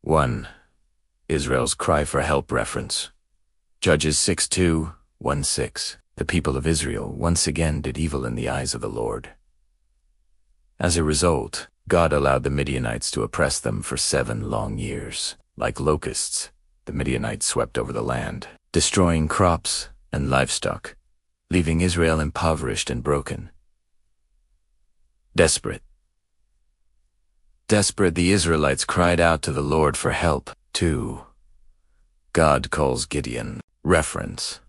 1. Israel's cry for help reference. Judges 6:2, 1:6. The people of Israel once again did evil in the eyes of the Lord. As a result, God allowed the Midianites to oppress them for 7 long years. Like locusts, the Midianites swept over the land, destroying crops and livestock, leaving Israel impoverished and broken. Desperate, the Israelites cried out to the Lord for help. 2. God calls Gideon. Reference.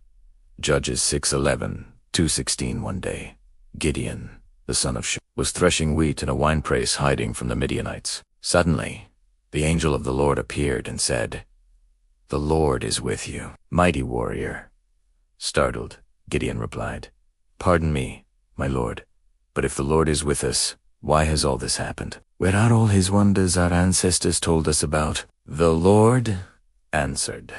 Judges 6:11, 2:16. One day, Gideon, the son of Shaphat, was threshing wheat in a winepress hiding from the Midianites. Suddenly, the angel of the Lord appeared and said, "The Lord is with you, mighty warrior." Startled, Gideon replied, "Pardon me, my Lord, but if the Lord is with us, why has all this happened? Where are all his wonders our ancestors told us about?" The Lord answered,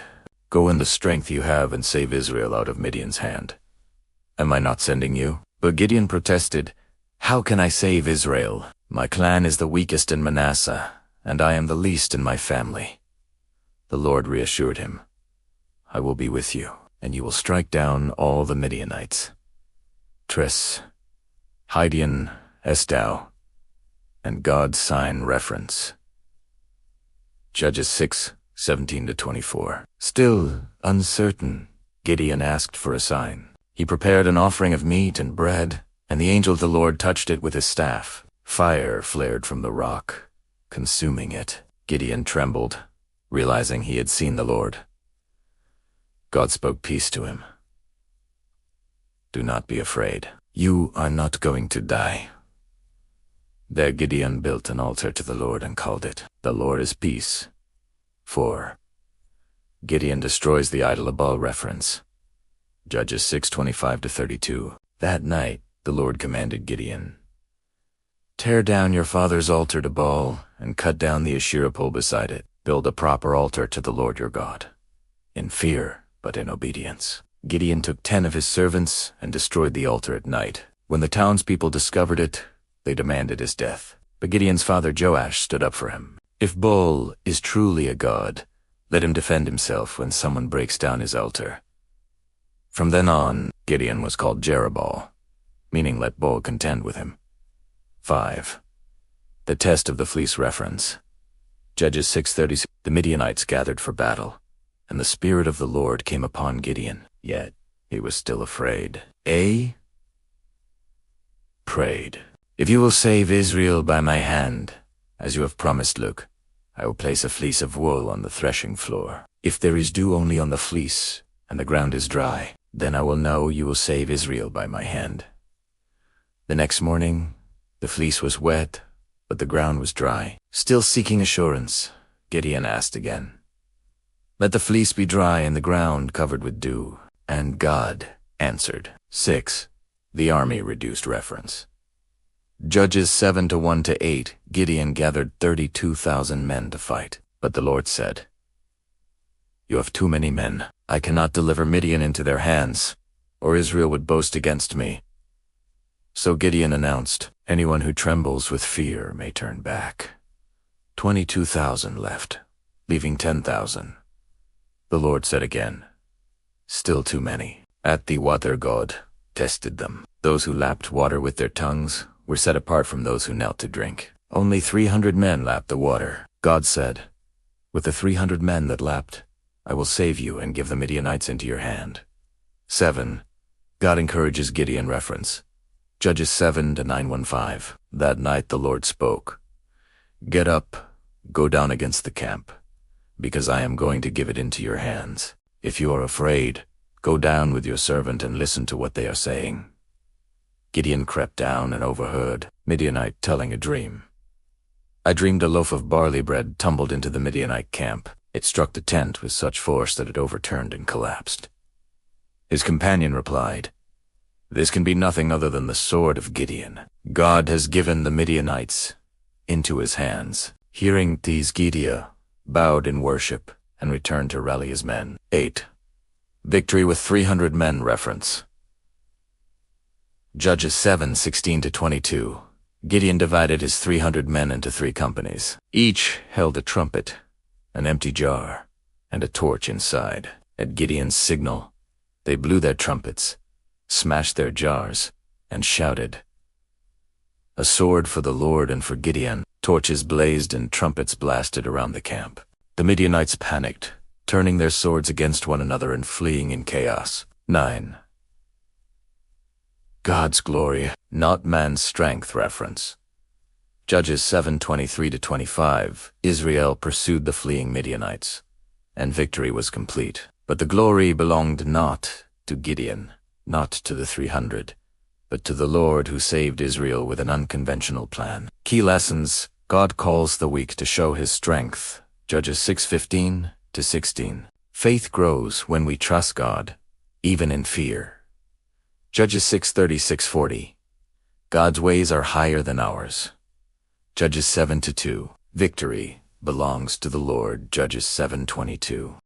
"Go in the strength you have and save Israel out of Midian's hand. Am I not sending you?" But Gideon protested, "How can I save Israel? My clan is the weakest in Manasseh, and I am the least in my family." The Lord reassured him, "I will be with you, and you will strike down all the Midianites. Tris, Gideon, Estau, and God's sign reference. Judges 6:17-24. Still uncertain, Gideon asked for a sign. He prepared an offering of meat and bread, and the angel of the Lord touched it with his staff. Fire flared from the rock, consuming it. Gideon trembled, realizing he had seen the Lord. God spoke peace to him. "Do not be afraid. You are not going to die." There Gideon built an altar to the Lord and called it, "The Lord is Peace." 4. Gideon destroys the idol of Baal reference. Judges 6:25-32. That night, the Lord commanded Gideon, "Tear down your father's altar to Baal and cut down the Asherah pole beside it. Build a proper altar to the Lord your God, in fear but in obedience." Gideon took 10 of his servants and destroyed the altar at night. When the townspeople discovered it, they demanded his death. But Gideon's father Joash stood up for him. "If Baal is truly a god, let him defend himself when someone breaks down his altar." From then on, Gideon was called Jerubbaal, meaning let Baal contend with him. 5. The test of the fleece reference. Judges 6:36. The Midianites gathered for battle, and the Spirit of the Lord came upon Gideon, yet he was still afraid. Prayed, "If you will save Israel by my hand, as you have promised, look, I will place a fleece of wool on the threshing floor. If there is dew only on the fleece, and the ground is dry, then I will know you will save Israel by my hand." The next morning, the fleece was wet, but the ground was dry. Still seeking assurance, Gideon asked again, "Let the fleece be dry and the ground covered with dew." And God answered. 6. The army reduced reference. Judges 7:1-8. Gideon gathered 32,000 men to fight. But the Lord said, "You have too many men. I cannot deliver Midian into their hands, or Israel would boast against me." So Gideon announced, "Anyone who trembles with fear may turn back." 22,000 left, leaving 10,000. The Lord said again, "Still too many." At the water God tested them. Those who lapped water with their tongues were set apart from those who knelt to drink. Only 300 men lapped the water. God said, "With the 300 men that lapped, I will save you and give the Midianites into your hand." 7. God encourages Gideon reference. Judges 7:9-15. That night the Lord spoke, "Get up, go down against the camp, because I am going to give it into your hands. If you are afraid, go down with your servant and listen to what they are saying." Gideon crept down and overheard Midianite telling a dream. "I dreamed a loaf of barley bread tumbled into the Midianite camp. It struck the tent with such force that it overturned and collapsed." His companion replied, "This can be nothing other than the sword of Gideon. God has given the Midianites into his hands." Hearing these, Gideon bowed in worship and returned to rally his men. 8. Victory with 300 men reference. Judges 7:16-22. Gideon divided his 300 men into 3 companies. Each held a trumpet, an empty jar, and a torch inside. At Gideon's signal, they blew their trumpets, smashed their jars, and shouted, "A sword for the Lord and for Gideon." Torches blazed and trumpets blasted around the camp. The Midianites panicked, turning their swords against one another and fleeing in chaos. 9. God's glory, not man's strength. Reference. Judges 7:23-25. Israel pursued the fleeing Midianites, and victory was complete. But the glory belonged not to Gideon, not to the 300, but to the Lord who saved Israel with an unconventional plan. Key lessons: God calls the weak to show his strength. Judges 6:15-16. Faith grows when we trust God, even in fear. Judges 6:36-40. God's ways are higher than ours. Judges 7:2. Victory belongs to the Lord. Judges 7:22.